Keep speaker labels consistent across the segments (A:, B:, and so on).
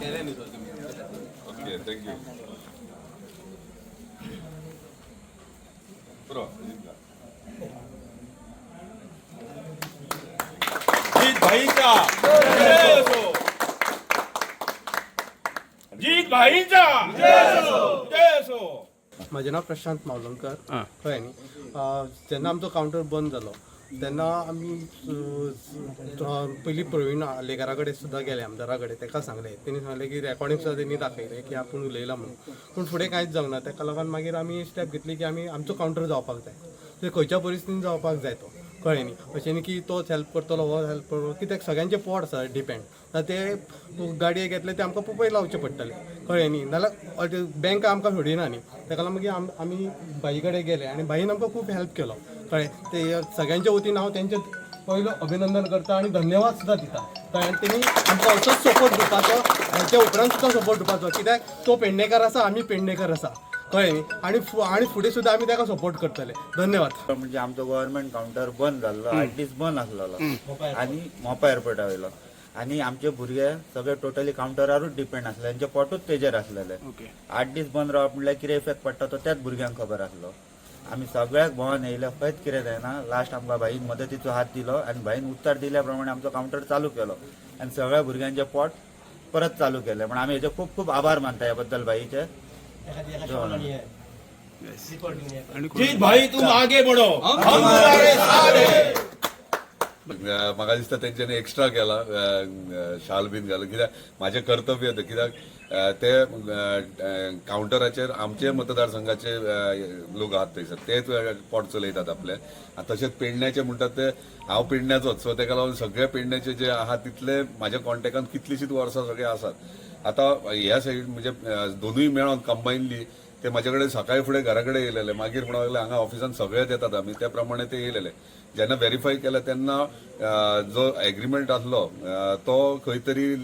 A: Okay thank you.
B: जीत भाईंचा जय असो. जीत भाईंचा जय असो. जय असो.
C: माझे नाव प्रशांत मावलंकर कळ्ळें न्ही. जेन्ना आमचो कावंटर बंद जालो तेन्ना आमी पयलीं प्रवीण आलेकरा कडेन सुद्दां गेले, आमदारा कडेन. ताका सांगलें, तेणी सांगलें की रेकॉर्डिंग सुद्दां तेणी दाखयलें की आपूण उलयला म्हणून. पूण फुडें कांयच जावंक ना. ताका लागून मागीर आमी स्टेप घेतली की आमी आमचो कावंटर जावपाक जाय. ते खंयच्या परिस्थितीन जावपाक जाय तो, कळ्ळें न्ही. अशें न्ही की तोच हेल्प करतलो हो हेल्प करतलो, कित्याक सगळ्यांचे पोट आसा डिपेंड. ते गाडये घेतले ते आमकां पळय लावचे पडटले, कळ्ळें न्ही. नाल्यार बँक आमकां सोडिना न्ही. ताका लागून मागीर आमी बाई कडेन गेले आनी बाईन आमकां खूब हेल्प केलो, कळ्ळें. ते सगळ्यांच्या वतीन हांव तेंचें पयलो अभिनंदन करता आनी धन्यवाद सुद्दां दिता. कळ्ळें. तेणी आमकां असोच सपोर्ट दिवपाचो, हेच्या उपरांत सुद्दां सपोर्ट दिवपाचो, कित्याक तो पेडणेकार आसा, आमी पेडणेकार आसा, कळ्ळें न्ही. आनी फुडें सुद्दां आमी ताका सपोर्ट करतले. धन्यवाद.
D: म्हणजे आमचो गव्हर्नमेंट कावंटर बंद जाल्लो, 8 दीस बंद आसलेलो आनी मोपा एअरपोर्टा वयलो. आनी आमचे भुरगे सगळे टोटली कावंटरारूच डिपेंड आसले, तांचे पोटूच तेजेर आसलेले. 8 दीस बंद रावप म्हणल्यार कितें इफेक्ट पडटा तो त्याच भुरग्यांक खबर आसलो. आमी सगळ्याक भोंवन येयले, खंयच कितें जायना. लास्ट आमकां भाईन मदतीचो हात दिलो आनी भाईन उत्तर दिल्या प्रमाणे आमचो कावंटर चालू केलो आनी सगळ्या भुरग्यांचे पोट परत चालू केले. पण आमी हेजे खूब खूब आभार मानता ह्या बद्दल भाईचे.
B: जीत भाई तुम आगे बढ़ो, हम तुम्हारे साथ हैं.
A: म्हाका दिसता तेंच्यांनी एक्स्ट्रा केला, शाल बीन घालून. कित्याक म्हाजें कर्तव्य तें, कित्याक ते कावंटराचेर आमचे मतदारसंघाचे लोक आहात थंयसर, तेच पोट चलयतात आपले. तशेंच पेडण्याचे म्हणटात ते हांव पेडण्याचोच, सो ताका लागून सगळे पेडण्याचे जे आहात तितले म्हाज्या कॉन्टेक्टान कितलीशींच वर्सां सगळे आसात. आतां ह्या सायडीन म्हणजे दोनूय मेळोन कंबायनली ते म्हाजे कडेन सकाळी फुडें घरा कडेन येयलेले. मागीर म्हणून लागले हांगा ऑफिसान सगळेच येतात आमी, त्या प्रमाणे ते येयलेले. जेन्ना व्हेरीफाय केलें तेन्ना जो एग्रीमेंट आसलो तो खंय तरी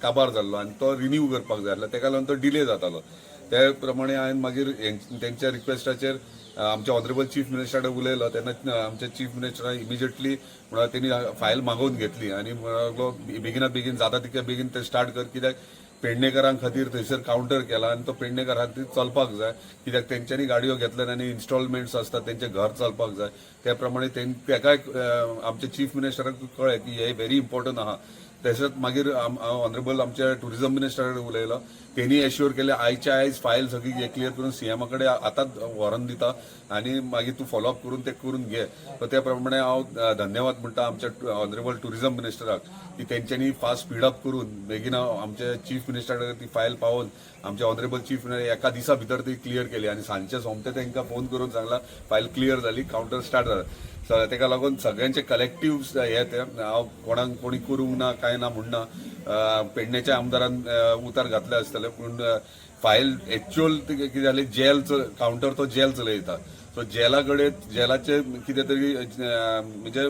A: काबार जाल्लो आनी तो रिन्यू करपाक जाय आसलो, ताका लागून तो डिले जातालो. ते प्रमाणे हांवें मागीर तेंच्या रिक्वेस्टाचेर आमच्या ऑनरेबल चीफ मिनिस्टरा कडेन उलयलो. तेन्ना आमच्या चीफ मिनिस्टरान इमिजिएटली म्हणून तेणी फायल मागोवन घेतली आनी म्हणलो बेगिनात बेगीन जाता तितके बेगीन ते स्टार्ट कर, कित्याक पेडणेकारां खातीर थंयसर कावंटर केला आनी तो पेडणेकारां खातीर चलपाक जाय. कित्याक तेंच्यांनी गाडयो घेतल्यात आनी इन्स्टॉलमेंट्स आसतात, तेंचें घर चलपाक जाय. त्या प्रमाणे ताकाय आमच्या चीफ मिनिस्टराक कळ्ळें की हे व्हेरी इम्पॉर्टंट आहा. तशेंच मागीर ऑनरेबल आमच्या टुरिझम मिनिस्टरा कडेन उलयलो. तेणी एश्युअर केलें आयच्या आयज फायल सगळी क्लियर करून सीएमा कडेन आतांच व्हरोन दिता आनी मागीर तूं फॉलोअप करून ते करून घे. सो त्या प्रमाणे हांव धन्यवाद म्हणटा आमच्या ऑनरेबल टुरिझम मिनिस्टराक की तेंच्यांनी फास्ट स्पीडअप करून बेगीन आमच्या चीफ मिनिस्टरा कडेन ती फायल पावोवन आमच्या ऑनरेबल चीफ मिनिस्टर एका दिसा भितर ती क्लियर केली आनी सांजचे सोमते तांकां फोन करून सांगला फायल क्लियर जाली, कावंटर स्टार्ट जाला. ताका लागून सगळ्यांचे कलेक्टिव्ह हे ते हांव कोणाक कोणी करूंक ना कांय ना म्हणना. पेडणेच्या आमदारान उतार घातले आसतले, पूण फायल एक्च्युअल कितें जालें जेलचो कावंटर तो जेल चलयता. सो जेला कडेन जेलाचे कितें तरी म्हणजे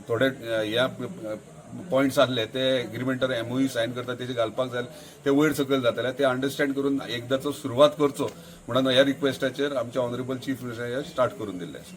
A: थोडे ह्या पॉयंट्स आसले ते एग्रीमेंटार MOU सायन करता तेजे घालपाक जाय, ते वयर सकयल जातले. ते अंडरस्टँड करून एकदाचो सुरवात करचो म्हणून ह्या रिक्वेस्टाचेर आमच्या ऑनरेबल चीफ मिनिस्टर स्टार्ट करून दिल्ले.